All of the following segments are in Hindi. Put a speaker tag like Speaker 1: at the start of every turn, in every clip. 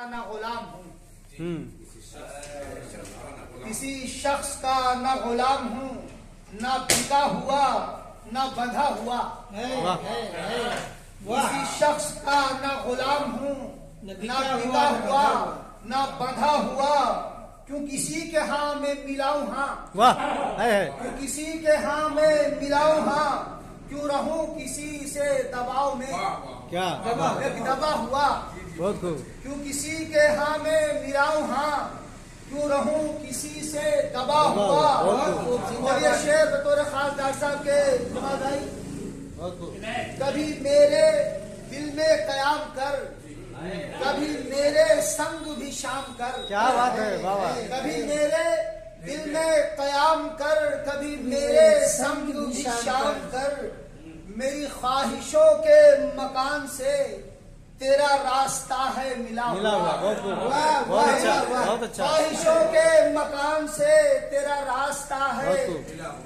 Speaker 1: का ना गुलाम हूँ, किसी शख्स का ना गुलाम हूँ, ना बिका हुआ ना बंधा हुआ। किसी शख्स का ना गुलाम हूँ, ना बिका हुआ ना बंधा हुआ। क्यों किसी के हाँ में मिलाऊं हाँ, क्यों किसी के हाँ में मिलाऊं हाँ, क्यों रहूं किसी से दबाव में,
Speaker 2: क्या
Speaker 1: दबा हुआ।
Speaker 2: बहुत खूब।
Speaker 1: क्यों किसी के हाँ में मिलाऊं हाँ, क्यों रहूं किसी से दबा हुआ। और ये शेर बतौर खास डॉक्टर साहब के जमात आई। कभी मेरे दिल में कयाम कर, कभी मेरे संग भी शाम कर।
Speaker 2: क्या बात है बाबा।
Speaker 1: कभी मेरे दिल में कयाम कर, कभी मेरे संग भी शाम कर। मेरी ख्वाहिशों के मकान से तेरा रास्ता है मिला हुआ।
Speaker 2: बहुत अच्छा, बहुत अच्छा।
Speaker 1: ख्वाहिशों के मकान से तेरा रास्ता है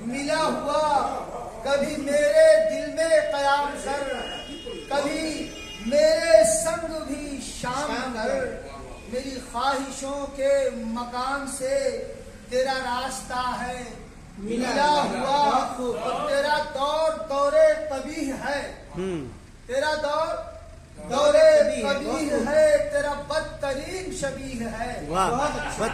Speaker 1: मिला हुआ। कभी मेरे दिल में कयाम कर, कभी मेरे संग भी शाम कर। मेरी ख्वाहिशों के मकान से तेरा रास्ता है मिला हुआ। और तेरा दौर दौरे कबीह है, तेरा दौर दौरे कबीह है, तेरा बदतरीन शबीह है।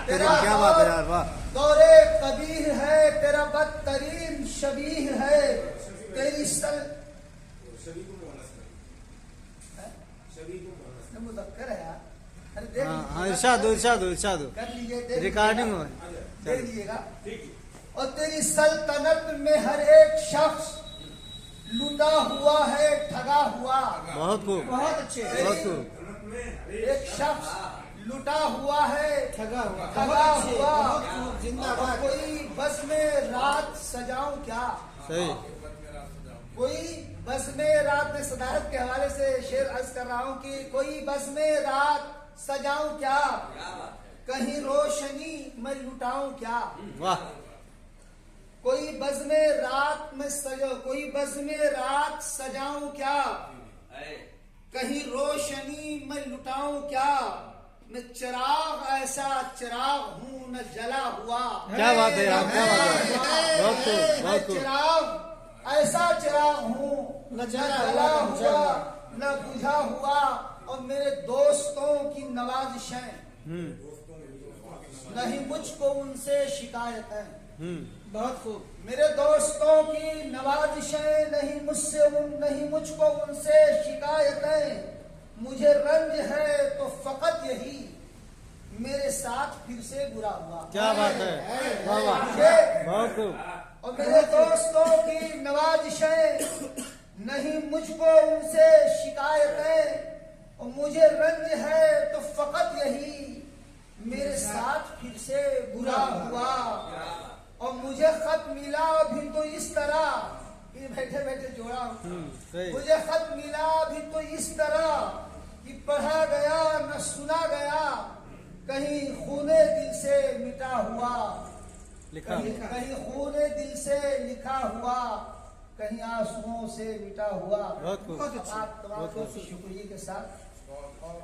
Speaker 2: तेरा क्या बात है यार, वाह।
Speaker 1: दौरे कबीह है, तेरा बदतरीन शबीह है। तेरी मुज़क्कर है यार। अरे देख
Speaker 2: इरशाद
Speaker 1: कर लीजिए,
Speaker 2: रिकॉर्डिंग हो
Speaker 1: देख लीजिएगा। और तेरी सल्तनत में हर एक शख्स लूटा हुआ है, ठगा हुआ।
Speaker 2: बहुत खूब,
Speaker 1: बहुत अच्छे,
Speaker 2: बहुत खूब।
Speaker 1: एक शख्स लूटा हुआ है, ठगा हुआ। जिंदाबाद। कोई बस में रात सजाऊं क्या,
Speaker 2: सही।
Speaker 1: कोई बस में रात में सदारत के हवाले से शेर अर्ज कर रहा हूँ कि कोई बस में रात सजाऊं क्या, कहीं रोशनी मैं लुटाऊं क्या।
Speaker 2: वाह।
Speaker 1: कोई बस में रात में सजो, कोई बस में रात सजाऊं क्या, कहीं रोशनी मैं लुटाऊं क्या। मैं चिराग ऐसा चिराग हूँ न जला हुआ।
Speaker 2: क्या बात है यार, क्या बात है। बहुत खूब, बहुत खूब।
Speaker 1: चिराग ऐसा चिराग हूँ न जला हुआ न बुझा हुआ। और मेरे दोस्तों की नवाजिशें, नहीं मुझको उनसे शिकायतें। बहुत खूब। मेरे दोस्तों की नवाजिशें, नहीं मुझको उनसे शिकायतें। मुझे रंज है तो फकत यही, मेरे साथ फिर से बुरा हुआ।
Speaker 2: क्या बात है, बहुत खूब।
Speaker 1: और मेरे दोस्तों की नवाजिशें, नहीं मुझको उनसे शिकायतें। और मुझे रंज है तो फकत यही, मेरे साथ फिर से बुरा हुआ। और मुझे खत मिला भी तो इस तरह, ये बैठे बैठे जोड़ा। मुझे खत मिला भी तो इस तरह कि पढ़ा गया न सुना गया, कहीं खूने दिल से मिटा हुआ। कहीं खूने दिल से लिखा हुआ, कहीं आंसुओं से मिटा हुआ।
Speaker 2: बहुत खूब।
Speaker 1: आप तमाम शुक्रिया के साथ और